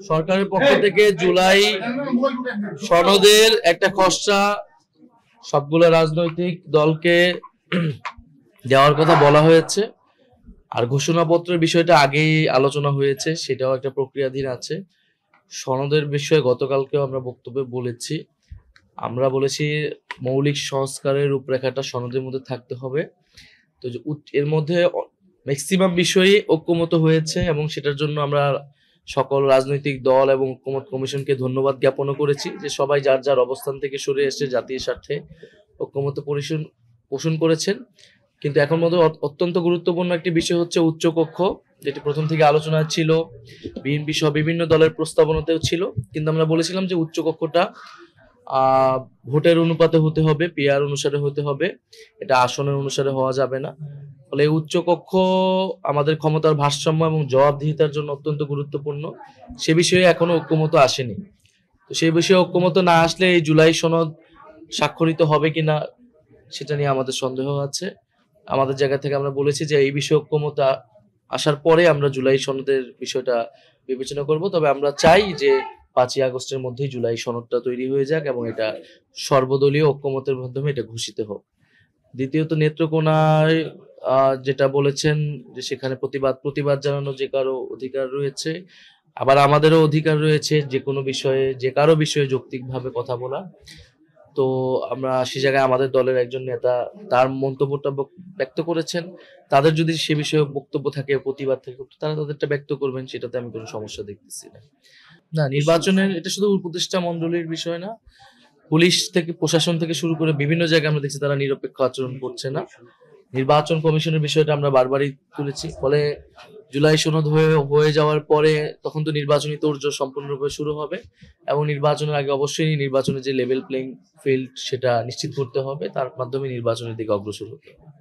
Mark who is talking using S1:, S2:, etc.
S1: সরকারের পক্ষ থেকে জুলাই সনদের একটা খসড়া সবগুলো রাজনৈতিক দলকে দেওয়ার কথা বলা হয়েছে। আর ঘোষণাপত্রের বিষয়টা আগেই আলোচনা হয়েছে, সেটাও একটা প্রক্রিয়াধীন আছে। সনদের বিষয়ে গতকালকেও আমরা বক্তব্যে বলেছি, আমরা বলেছি মৌলিক সংস্কারের রূপরেখাটা সনদের মধ্যে থাকতে হবে। তো এর মধ্যে ম্যাক্সিমাম বিষয়ে ঐক্যমত হয়েছে এবং সেটার জন্য আমরা সকল রাজনৈতিক দল এবং ঐক্যমত কমিশনকে ধন্যবাদ জ্ঞাপনও করেছি যে সবাই যার যার অবস্থান থেকে সরে এসে জাতীয় স্বার্থে ঐক্যমত পোষণ করেছেন। কিন্তু এখন মধ্যে অত্যন্ত গুরুত্বপূর্ণ একটি বিষয় হচ্ছে উচ্চকক্ষ, যেটি প্রথম থেকে আলোচনা ছিল, বিএনপি সহ বিভিন্ন দলের প্রস্তাবনাতেও ছিল। কিন্তু আমরা বলেছিলাম যে উচ্চকক্ষটা ভোটের অনুপাতে হতে হবে, পিআর অনুসারে হতে হবে, এটা আসনের অনুসারে হওয়া যাবে না। ফলে উচ্চকক্ষ আমাদের ক্ষমতার ভারসাম্য এবং জবাবদিহিতার জন্য অত্যন্ত গুরুত্বপূর্ণ। সে বিষয়ে এখনো ঐক্যমত আসেনি। তো সেই বিষয়ে ঐক্যমত না আসলে এই জুলাই সনদ স্বাক্ষরিত হবে কিনা সেটা নিয়ে আমাদের সন্দেহ আছে। আমাদের জায়গা থেকে আমরা বলেছি যে এই বিষয়ে ঐক্যমত আসার পরে আমরা জুলাই সনদের বিষয়টা বিবেচনা করব। তবে আমরা চাই যে 5ই আগস্টের মধ্যেই জুলাই সনদটা তৈরি হয়ে যাক এবং এটা সর্বদলীয় ঐক্যমতের মাধ্যমে এটা ঘোষিত হোক। দ্বিতীয়ত নেত্রকোনায় যেটা বলেছেন যে সেখানে প্রতিবাদ জানানো যে কারো অধিকার রয়েছে, আবার আমাদেরও অধিকার রয়েছে যে কোনো বিষয়ে যে কারো বিষয়ে যৌক্তিকভাবে কথা বলা। তো আমরা সে জায়গায় আমাদের দলের একজন নেতা তার মন্তব্যটা ব্যক্ত করেছেন, তাদের যদি সে বিষয়ে বক্তব্য থাকে, প্রতিবাদ থাকে, তারা তাদেরটা ব্যক্ত করবেন, সেটাতে আমি কোনো সমস্যা দেখতেছি না। না, নির্বাচনের এটা শুধু উপদেষ্টা মন্ডলীর বিষয় না, পুলিশ থেকে প্রশাসন থেকে শুরু করে বিভিন্ন জায়গায় আমরা দেখছি তারা নিরপেক্ষ আচরণ করছে না। নির্বাচন কমিশনের বিষয়টা আমরা বারবারই তুলেছি। ফলে জুলাই সনদ হয়ে যাওয়ার পরে তখন তো নির্বাচনী তোড়জোড় সম্পূর্ণরূপে শুরু হবে এবং নির্বাচনের আগে অবশ্যই নির্বাচনের যে লেভেল প্লেইং ফিল্ড সেটা নিশ্চিত করতে হবে, তার মাধ্যমে নির্বাচনের দিকে অগ্রসর হতে হবে।